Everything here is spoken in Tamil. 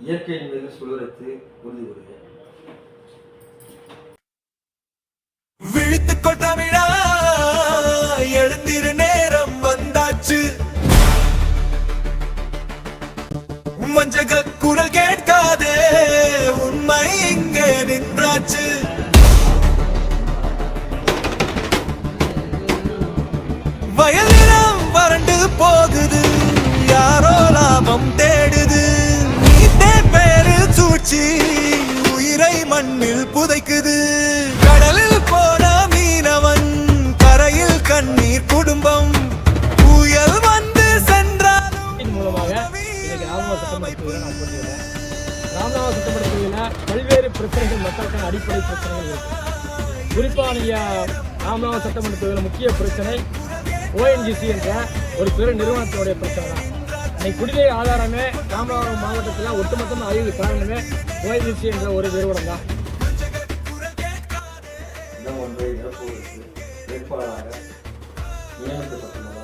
இயற்கையின் மீது சுழற்சி உறுதி கொள்க. விழித்துக் கொண்டமிழா எழுந்திரு நேரம் வந்தாச்சு. வஞ்சக குரல் கேட்காதே, உண்மை இங்கே நின்றாச்சு. வயலினம் வறண்டு போகுது, யாரோ லாபம் தேடுது. நீட்டே பேரு சூழ்ச்சி உயிரை மண்ணில் புதைக்குது. கடலில் போன மீனவன் கரையில் கண்ணீர் குடும்பம். புயல் வந்து சென்றாலும் மூலமாக ராமநாதபுரம் சட்டமன்ற தொகுதியில் பல்வேறு பிரச்சனைகள் மக்களுக்கான அடிப்படை பிரச்சனைகள் இருக்கு. குறிப்பாக நீங்கள் ராமநாதபுரம் சட்டமன்ற தொகுதியில் முக்கிய பிரச்சனை ONGC என்ற ஒரு பெரு நிறுவனத்தினுடைய பிரச்சனை தான். இன்னைக்கு குடிநீர் ஆதாரமே ராமநாதபுரம் மாவட்டத்தில் ஒட்டுமொத்தமாக அழிவு காரணமே ONGC என்ற ஒரு நிறுவனம் தான். இடம் ஒன்றை நிரப்புவதற்கு வேட்பாளராக நியமிக்கப்பட்டுள்ளனர்.